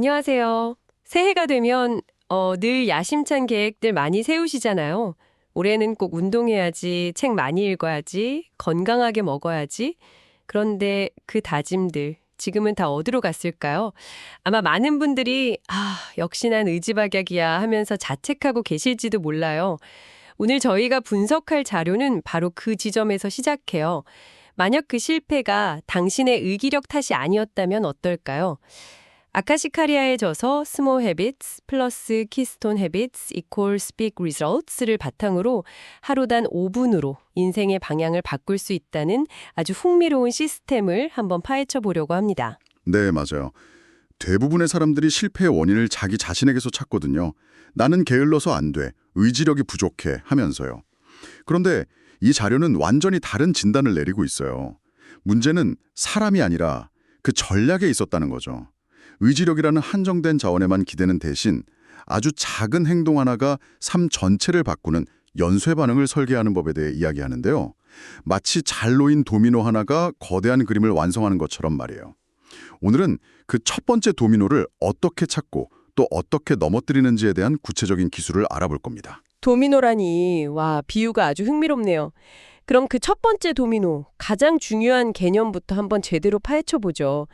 안녕하세요. 새해가 되면 늘 야심찬 계획들 많이 세우시잖아요. 올해는 꼭 운동해야지, 책 많이 읽어야지, 건강하게 먹어야지. 그런데 그 다짐들, 지금은 다 어디로 갔을까요? 아마 많은 분들이 역시 난 의지박약이야 하면서 자책하고 계실지도 몰라요. 오늘 저희가 분석할 자료는 바로 그 지점에서 시작해요. 만약 그 실패가 당신의 의기력 탓이 아니었다면 어떨까요? 아카시카리아에 져서 Small Habits 플러스 Keystone Habits equals Big Results를 바탕으로 하루 단 5분으로 인생의 방향을 바꿀 수 있다는 아주 흥미로운 시스템을 한번 파헤쳐 보려고 합니다. 네, 맞아요. 대부분의 사람들이 실패의 원인을 자기 자신에게서 찾거든요. 나는 게을러서 안 돼, 의지력이 부족해 하면서요. 그런데 이 자료는 완전히 다른 진단을 내리고 있어요. 문제는 사람이 아니라 그 전략에 있었다는 거죠. 의지력이라는 한정된 자원에만 기대는 대신 아주 작은 행동 하나가 삶 전체를 바꾸는 연쇄 반응을 설계하는 법에 대해 이야기하는데요. 마치 잘 놓인 도미노 하나가 거대한 그림을 완성하는 것처럼 말이에요. 오늘은 그 첫 번째 도미노를 어떻게 찾고 또 어떻게 넘어뜨리는지에 대한 구체적인 기술을 알아볼 겁니다. 도미노라니, 와, 비유가 아주 흥미롭네요. 그럼 그 첫 번째 도미노, 가장 중요한 개념부터 한번 제대로 파헤쳐 보죠.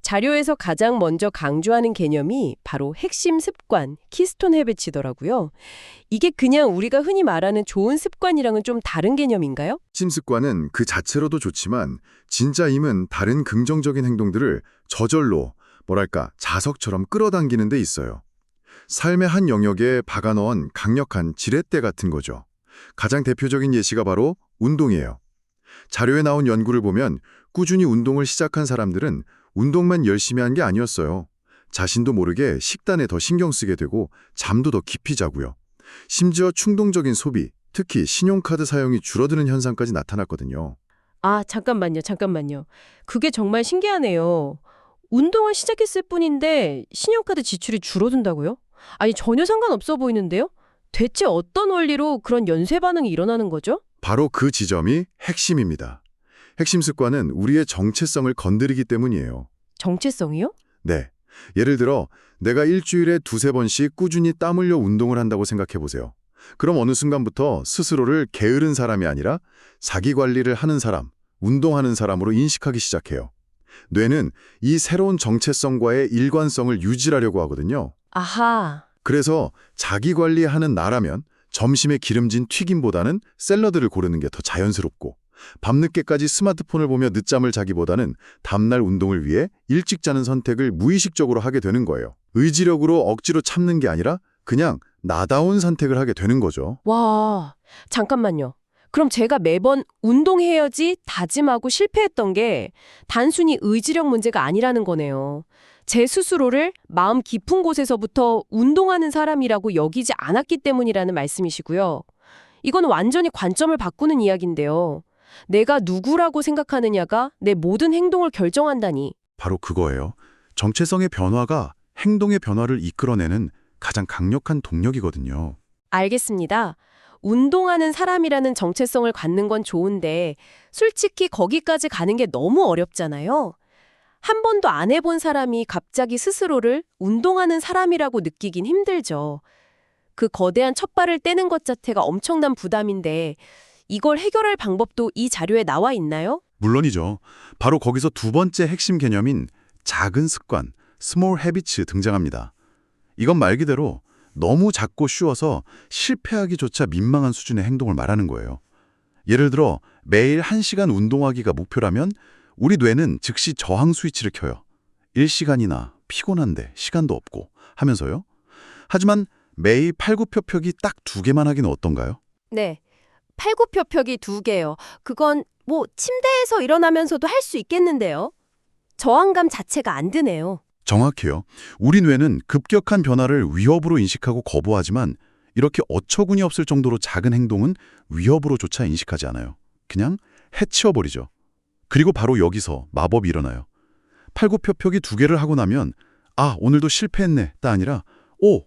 자료에서 가장 먼저 강조하는 개념이 바로 핵심 습관, 키스톤 헤비츠더라고요. 이게 그냥 우리가 흔히 말하는 좋은 습관이랑은 좀 다른 개념인가요? 습관은 그 자체로도 좋지만 진짜 힘은 다른 긍정적인 행동들을 저절로 자석처럼 끌어당기는 데 있어요. 삶의 한 영역에 박아넣은 강력한 지렛대 같은 거죠. 가장 대표적인 예시가 바로 운동이에요. 자료에 나온 연구를 보면 꾸준히 운동을 시작한 사람들은 운동만 열심히 한 게 아니었어요. 자신도 모르게 식단에 더 신경 쓰게 되고 잠도 더 깊이 자고요. 심지어 충동적인 소비, 특히 신용카드 사용이 줄어드는 현상까지 나타났거든요. 잠깐만요. 그게 정말 신기하네요. 운동을 시작했을 뿐인데 신용카드 지출이 줄어든다고요? 아니, 전혀 상관없어 보이는데요? 대체 어떤 원리로 그런 연쇄 반응이 일어나는 거죠? 바로 그 지점이 핵심입니다. 핵심 습관은 우리의 정체성을 건드리기 때문이에요. 정체성이요? 네. 예를 들어 내가 일주일에 두세 번씩 꾸준히 땀 흘려 운동을 한다고 생각해 보세요. 그럼 어느 순간부터 스스로를 게으른 사람이 아니라 자기 관리를 하는 사람, 운동하는 사람으로 인식하기 시작해요. 뇌는 이 새로운 정체성과의 일관성을 유지하려고 하거든요. 아하. 그래서 자기 관리하는 나라면 점심에 기름진 튀김보다는 샐러드를 고르는 게 더 자연스럽고 밤늦게까지 스마트폰을 보며 늦잠을 자기보다는 다음날 운동을 위해 일찍 자는 선택을 무의식적으로 하게 되는 거예요. 의지력으로 억지로 참는 게 아니라 그냥 나다운 선택을 하게 되는 거죠. 와, 잠깐만요. 그럼 제가 매번 운동해야지 다짐하고 실패했던 게 단순히 의지력 문제가 아니라는 거네요. 제 스스로를 마음 깊은 곳에서부터 운동하는 사람이라고 여기지 않았기 때문이라는 말씀이시고요. 이건 완전히 관점을 바꾸는 이야기인데요. 내가 누구라고 생각하느냐가 내 모든 행동을 결정한다니. 바로 그거예요. 정체성의 변화가 행동의 변화를 이끌어내는 가장 강력한 동력이거든요. 알겠습니다. 운동하는 사람이라는 정체성을 갖는 건 좋은데 솔직히 거기까지 가는 게 너무 어렵잖아요. 한 번도 안 해본 사람이 갑자기 스스로를 운동하는 사람이라고 느끼긴 힘들죠. 그 거대한 첫발을 떼는 것 자체가 엄청난 부담인데 이걸 해결할 방법도 이 자료에 나와 있나요? 물론이죠. 바로 거기서 두 번째 핵심 개념인 작은 습관, Small Habits 등장합니다. 이건 말 그대로 너무 작고 쉬워서 실패하기조차 민망한 수준의 행동을 말하는 거예요. 예를 들어 매일 1시간 운동하기가 목표라면 우리 뇌는 즉시 저항 스위치를 켜요. 1시간이나 피곤한데 시간도 없고 하면서요. 하지만 매일 팔굽혀펴기 딱 2개만 하기는 어떤가요? 네. 팔굽혀펴기 2개요. 그건 침대에서 일어나면서도 할 수 있겠는데요. 저항감 자체가 안 드네요. 정확해요. 우리 뇌는 급격한 변화를 위협으로 인식하고 거부하지만 이렇게 어처구니 없을 정도로 작은 행동은 위협으로조차 인식하지 않아요. 그냥 해치워버리죠. 그리고 바로 여기서 마법이 일어나요. 팔굽혀펴기 2개를 하고 나면 오늘도 실패했네 가 아니라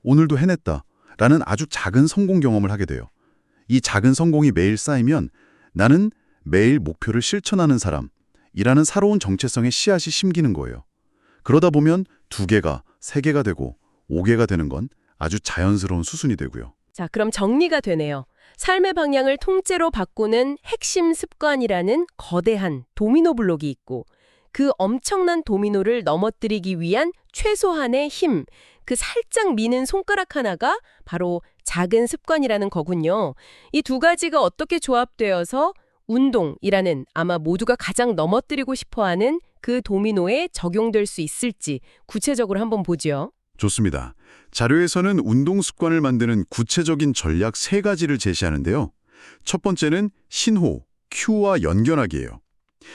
오늘도 해냈다 라는 아주 작은 성공 경험을 하게 돼요. 이 작은 성공이 매일 쌓이면 나는 매일 목표를 실천하는 사람이라는 새로운 정체성의 씨앗이 심기는 거예요. 그러다 보면 2개가 3개가 되고 5개가 되는 건 아주 자연스러운 수순이 되고요. 자, 그럼 정리가 되네요. 삶의 방향을 통째로 바꾸는 핵심 습관이라는 거대한 도미노 블록이 있고 그 엄청난 도미노를 넘어뜨리기 위한 최소한의 힘, 그 살짝 미는 손가락 하나가 바로 작은 습관이라는 거군요. 이 두 가지가 어떻게 조합되어서 운동이라는 아마 모두가 가장 넘어뜨리고 싶어하는 그 도미노에 적용될 수 있을지 구체적으로 한번 보죠. 좋습니다. 자료에서는 운동 습관을 만드는 구체적인 전략 3가지를 제시하는데요. 첫 번째는 신호, 큐와 연결하기예요.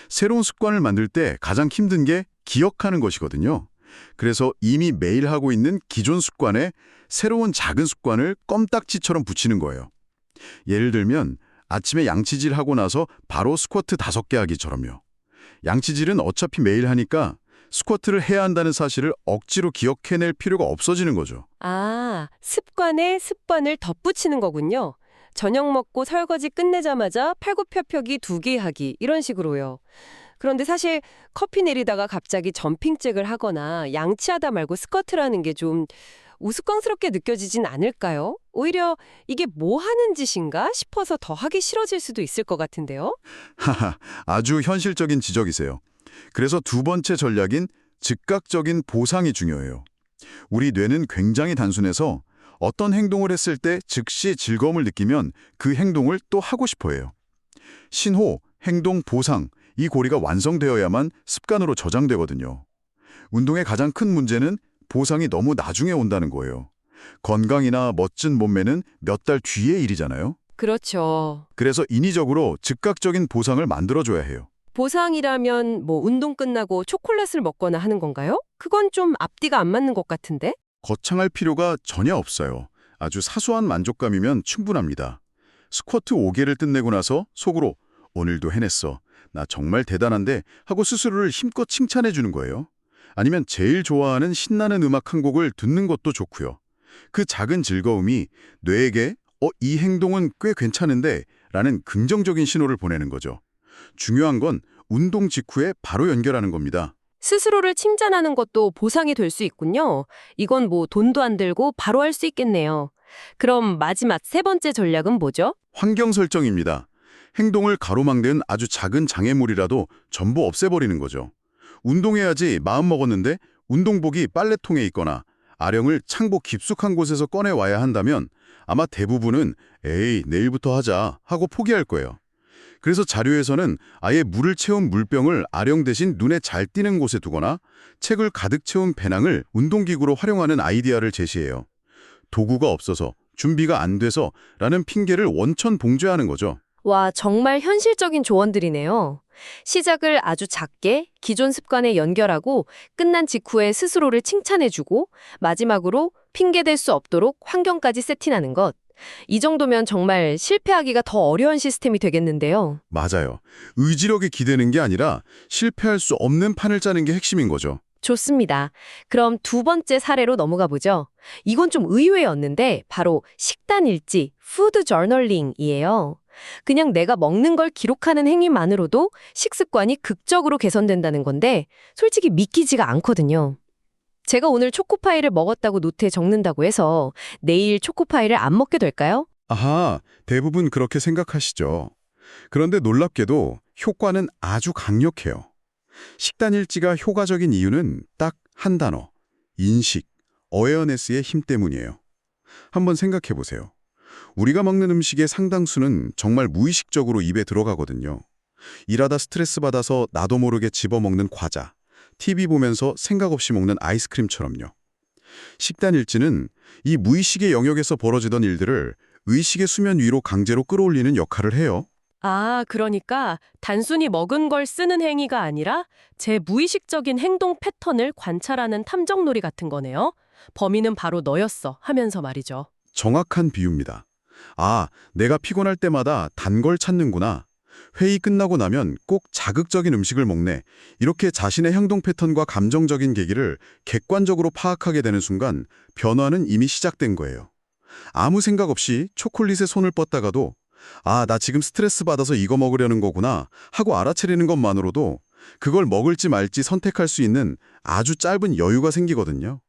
새로운 습관을 만들 때 가장 힘든 게 기억하는 것이거든요. 그래서 이미 매일 하고 있는 기존 습관에 새로운 작은 습관을 껌딱지처럼 붙이는 거예요. 예를 들면 아침에 양치질 하고 나서 바로 스쿼트 5개 하기처럼요. 양치질은 어차피 매일 하니까 스쿼트를 해야 한다는 사실을 억지로 기억해낼 필요가 없어지는 거죠. 아, 습관에 습관을 덧붙이는 거군요. 저녁 먹고 설거지 끝내자마자 팔굽혀펴기 2개 하기 이런 식으로요. 그런데 사실 커피 내리다가 갑자기 점핑잭을 하거나 양치하다 말고 스쿼트라는 게 좀 우스꽝스럽게 느껴지진 않을까요? 오히려 이게 뭐 하는 짓인가 싶어서 더 하기 싫어질 수도 있을 것 같은데요. 하하, 아주 현실적인 지적이세요. 그래서 두 번째 전략인 즉각적인 보상이 중요해요. 우리 뇌는 굉장히 단순해서 어떤 행동을 했을 때 즉시 즐거움을 느끼면 그 행동을 또 하고 싶어 해요. 신호, 행동, 보상, 이 고리가 완성되어야만 습관으로 저장되거든요. 운동의 가장 큰 문제는 보상이 너무 나중에 온다는 거예요. 건강이나 멋진 몸매는 몇 달 뒤의 일이잖아요. 그렇죠. 그래서 인위적으로 즉각적인 보상을 만들어줘야 해요. 보상이라면 뭐 운동 끝나고 초콜릿을 먹거나 하는 건가요? 그건 좀 앞뒤가 안 맞는 것 같은데? 거창할 필요가 전혀 없어요. 아주 사소한 만족감이면 충분합니다. 스쿼트 5개를 끝내고 나서 속으로 오늘도 해냈어. 나 정말 대단한데 하고 스스로를 힘껏 칭찬해 주는 거예요. 아니면 제일 좋아하는 신나는 음악 한 곡을 듣는 것도 좋고요. 그 작은 즐거움이 뇌에게 이 행동은 꽤 괜찮은데 라는 긍정적인 신호를 보내는 거죠. 중요한 건 운동 직후에 바로 연결하는 겁니다. 스스로를 칭찬하는 것도 보상이 될 수 있군요. 이건 뭐 돈도 안 들고 바로 할 수 있겠네요. 그럼 마지막 3번째 전략은 뭐죠? 환경 설정입니다. 행동을 가로막는 아주 작은 장애물이라도 전부 없애버리는 거죠. 운동해야지 마음먹었는데 운동복이 빨래통에 있거나 아령을 창고 깊숙한 곳에서 꺼내와야 한다면 아마 대부분은 에이, 내일부터 하자 하고 포기할 거예요. 그래서 자료에서는 아예 물을 채운 물병을 아령 대신 눈에 잘 띄는 곳에 두거나 책을 가득 채운 배낭을 운동기구로 활용하는 아이디어를 제시해요. 도구가 없어서, 준비가 안 돼서 라는 핑계를 원천봉죄하는 거죠. 와, 정말 현실적인 조언들이네요. 시작을 아주 작게 기존 습관에 연결하고 끝난 직후에 스스로를 칭찬해주고 마지막으로 핑계댈 수 없도록 환경까지 세팅하는 것. 이 정도면 정말 실패하기가 더 어려운 시스템이 되겠는데요. 맞아요. 의지력이 기대는 게 아니라 실패할 수 없는 판을 짜는 게 핵심인 거죠. 좋습니다. 그럼 2번째 사례로 넘어가 보죠. 이건 좀 의외였는데 바로 식단 일지, 푸드 저널링이에요. 그냥 내가 먹는 걸 기록하는 행위만으로도 식습관이 극적으로 개선된다는 건데 솔직히 믿기지가 않거든요. 제가 오늘 초코파이를 먹었다고 노트에 적는다고 해서 내일 초코파이를 안 먹게 될까요? 아하, 대부분 그렇게 생각하시죠. 그런데 놀랍게도 효과는 아주 강력해요. 식단 일지가 효과적인 이유는 딱 한 단어, 인식, 어웨어네스의 힘 때문이에요. 한번 생각해 보세요. 우리가 먹는 음식의 상당수는 정말 무의식적으로 입에 들어가거든요. 일하다 스트레스 받아서 나도 모르게 집어먹는 과자, TV 보면서 생각 없이 먹는 아이스크림처럼요. 식단 일지는 이 무의식의 영역에서 벌어지던 일들을 의식의 수면 위로 강제로 끌어올리는 역할을 해요. 아, 그러니까 단순히 먹은 걸 쓰는 행위가 아니라 제 무의식적인 행동 패턴을 관찰하는 탐정놀이 같은 거네요. 범인은 바로 너였어 하면서 말이죠. 정확한 비유입니다. 아, 내가 피곤할 때마다 단 걸 찾는구나. 회의 끝나고 나면 꼭 자극적인 음식을 먹네. 이렇게 자신의 행동 패턴과 감정적인 계기를 객관적으로 파악하게 되는 순간 변화는 이미 시작된 거예요. 아무 생각 없이 초콜릿에 손을 뻗다가도 아, 나 지금 스트레스 받아서 이거 먹으려는 거구나 하고 알아차리는 것만으로도 그걸 먹을지 말지 선택할 수 있는 아주 짧은 여유가 생기거든요.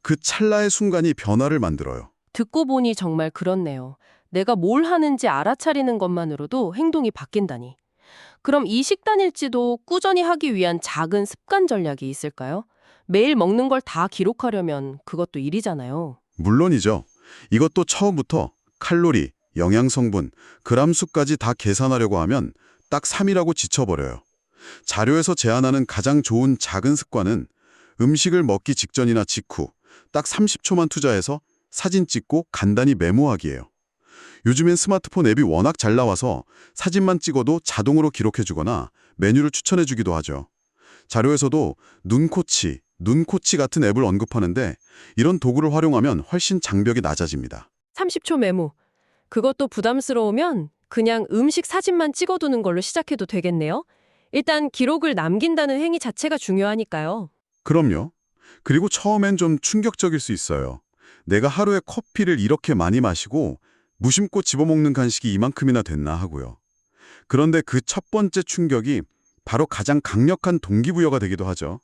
그 찰나의 순간이 변화를 만들어요. 듣고 보니 정말 그렇네요. 내가 뭘 하는지 알아차리는 것만으로도 행동이 바뀐다니. 그럼 이 식단일지도 꾸준히 하기 위한 작은 습관 전략이 있을까요? 매일 먹는 걸 다 기록하려면 그것도 일이잖아요. 물론이죠. 이것도 처음부터 칼로리, 영양성분, 그람 수까지 다 계산하려고 하면 딱 3일하고 지쳐버려요. 자료에서 제안하는 가장 좋은 작은 습관은 음식을 먹기 직전이나 직후 딱 30초만 투자해서 사진 찍고 간단히 메모하기예요. 요즘엔 스마트폰 앱이 워낙 잘 나와서 사진만 찍어도 자동으로 기록해주거나 메뉴를 추천해주기도 하죠. 자료에서도 눈코치 같은 앱을 언급하는데 이런 도구를 활용하면 훨씬 장벽이 낮아집니다. 30초 메모. 그것도 부담스러우면 그냥 음식 사진만 찍어두는 걸로 시작해도 되겠네요. 일단 기록을 남긴다는 행위 자체가 중요하니까요. 그럼요. 그리고 처음엔 좀 충격적일 수 있어요. 내가 하루에 커피를 이렇게 많이 마시고 무심코 집어먹는 간식이 이만큼이나 됐나 하고요. 그런데 그 첫 번째 충격이 바로 가장 강력한 동기부여가 되기도 하죠.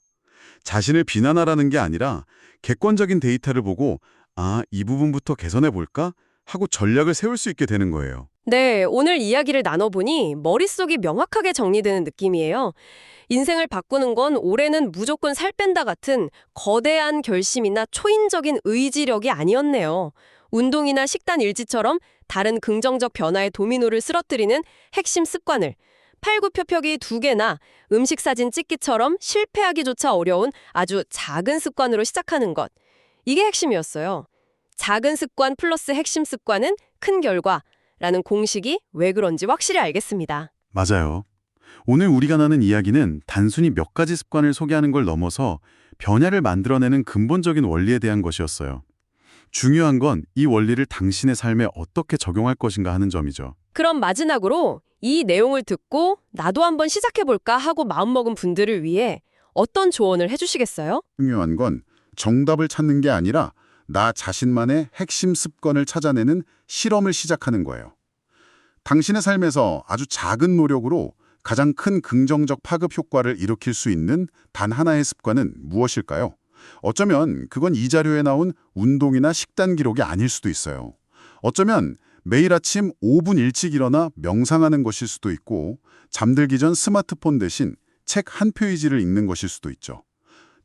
자신을 비난하라는 게 아니라 객관적인 데이터를 보고 이 부분부터 개선해볼까? 하고 전략을 세울 수 있게 되는 거예요. 네, 오늘 이야기를 나눠보니 머릿속이 명확하게 정리되는 느낌이에요. 인생을 바꾸는 건 올해는 무조건 살 뺀다 같은 거대한 결심이나 초인적인 의지력이 아니었네요. 운동이나 식단 일지처럼 다른 긍정적 변화의 도미노를 쓰러뜨리는 핵심 습관을 팔굽혀펴기 2개나 음식 사진 찍기처럼 실패하기조차 어려운 아주 작은 습관으로 시작하는 것. 이게 핵심이었어요. 작은 습관 플러스 핵심 습관은 큰 결과라는 공식이 왜 그런지 확실히 알겠습니다. 맞아요. 오늘 우리가 나눈 이야기는 단순히 몇 가지 습관을 소개하는 걸 넘어서 변화를 만들어내는 근본적인 원리에 대한 것이었어요. 중요한 건 이 원리를 당신의 삶에 어떻게 적용할 것인가 하는 점이죠. 그럼 마지막으로 이 내용을 듣고 나도 한번 시작해볼까 하고 마음먹은 분들을 위해 어떤 조언을 해주시겠어요? 중요한 건 정답을 찾는 게 아니라 나 자신만의 핵심 습관을 찾아내는 실험을 시작하는 거예요. 당신의 삶에서 아주 작은 노력으로 가장 큰 긍정적 파급 효과를 일으킬 수 있는 단 하나의 습관은 무엇일까요? 어쩌면 그건 이 자료에 나온 운동이나 식단 기록이 아닐 수도 있어요. 어쩌면 매일 아침 5분 일찍 일어나 명상하는 것일 수도 있고 잠들기 전 스마트폰 대신 책 한 페이지를 읽는 것일 수도 있죠.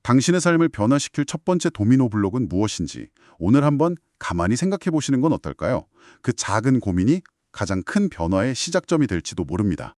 당신의 삶을 변화시킬 첫 번째 도미노 블록은 무엇인지 오늘 한번 가만히 생각해 보시는 건 어떨까요? 그 작은 고민이 가장 큰 변화의 시작점이 될지도 모릅니다.